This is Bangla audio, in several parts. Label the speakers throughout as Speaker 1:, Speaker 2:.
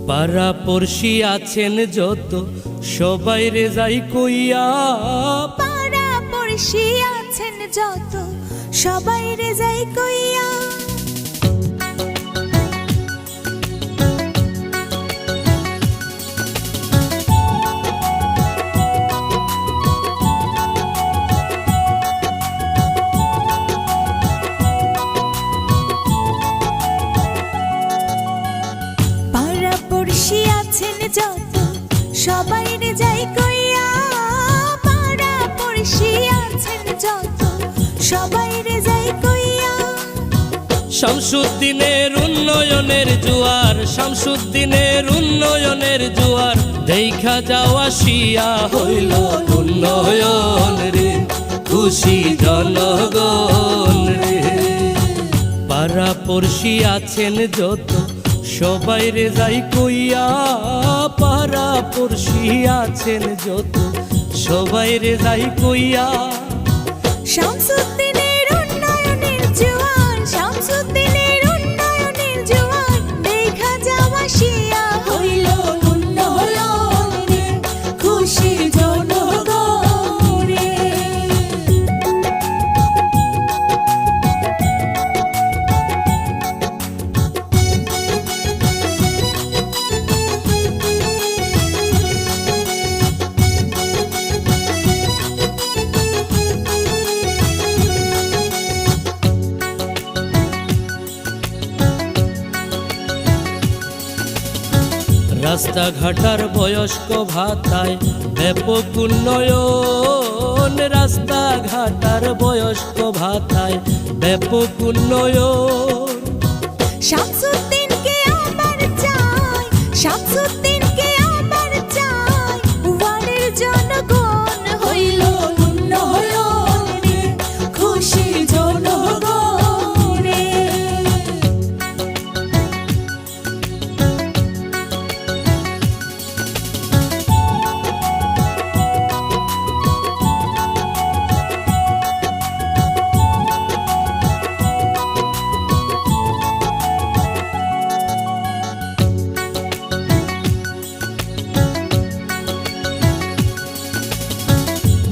Speaker 1: পাড়া পড়শি আছেন যত সবাই রে যাই কইয়া,
Speaker 2: পাড়া পড়শি আছেন যত সবাই রে যাই কইয়া। পাড়া পড়শি আছেন যত সবাই রে যাই কইয়া, পাড়া পড়শি আছেন যত সবাই রে যাই কইয়া।
Speaker 1: শামসুদ্দিনের উন্নয়নের জোয়ার, শামসুদ্দিনের উন্নয়নের জোয়ার, দেখা যাওয়া শিয়া হইল উন্নয়ন রে, খুশি জনগণ রে। পাড়া পড়শি আছেন যত সবাই রে যাই কইয়া, পাড়া পড়শি আছেন যত সবাই রে যাই কইয়া।
Speaker 2: শামসুদ্দিনের উন্নয়নের জোয়ার, শামসুদ্দিনের উন্নয়নের জোয়ার, দেখা যাওয়া শিয়া হইল উন্নয়ন রে, খুশি জনগণ রে।
Speaker 1: রাস্তাঘাটার বয়স্ক ভাতায় ব্যাপক উন্নয়ন, রাস্তাঘাটার বয়স্ক ভাতায় ব্যাপক উন্নয়ন।
Speaker 2: শামসুদ্দিনকে আমার চাই, শামসুদ্দিনকে আমার চাই, ওয়ার্ডের জনগণ হইল উন্নয়ন রে, খুশি জনগণ রে।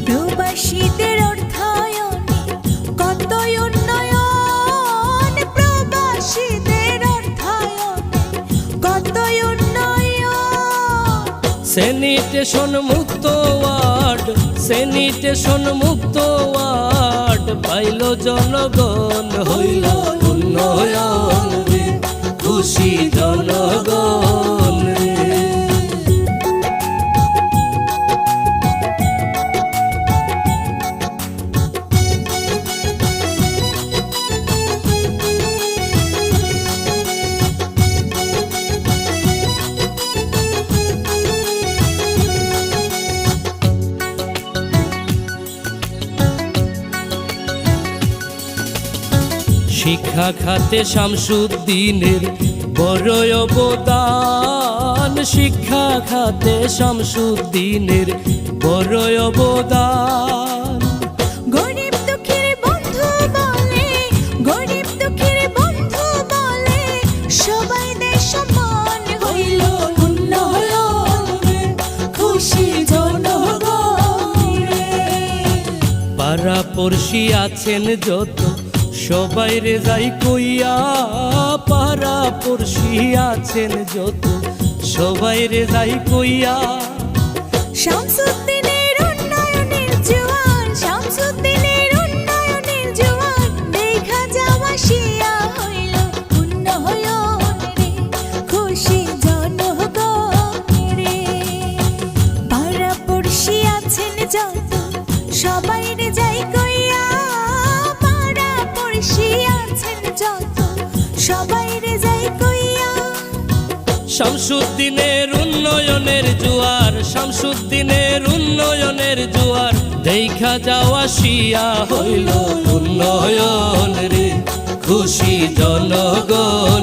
Speaker 2: প্রবাসীদের অর্থায়নে কতই উন্নয়ন, প্রবাসীদের অর্থায়নে কতই উন্নয়ন।
Speaker 1: স্যানিটেশন মুক্ত ওয়ার্ড, স্যানিটেশন মুক্ত ওয়ার্ড, পাইল জনগণ হইল উন্নয়ন রে, খুশি জনগণ রে। শিক্ষা খাতে শামসুদ্দিনের বড় অবদান, শিক্ষা খাতে শামসুদ্দিনের বড় অবদান।
Speaker 2: গরিব দুঃখীর বন্ধু বলে, গরিব দুঃখীর বন্ধু বলে, সবাই দেশ সমান হইল উন্নয়ন রে, খুশি জনগণ রে।
Speaker 1: পাড়া পড়শি আছেন যত সবাই রে যাই কইয়া, পাড়া পড়শি আছেন যত সবাই রে যাই কইয়া।
Speaker 2: শামসুদ্দিনের উন্নয়নের জোয়ার, শামসুদ্দিনের উন্নয়নের জোয়ার, দেখা যাওয়া শিয়া হইল উন্নয়ন রে, খুশি জনগণ রে। পাড়া পড়শি আছেন যত সবাই রে যাই কইয়া, পাড়া পড়শি আছেন যত সবাই রে যাই কইয়া।
Speaker 1: শামসুদ্দিনের উন্নয়নের জোয়ার, শামসুদ্দিনের উন্নয়নের জোয়ার, দেখা যাওয়া শিয়া হইল উন্নয়ন রে, খুশি জনগণ।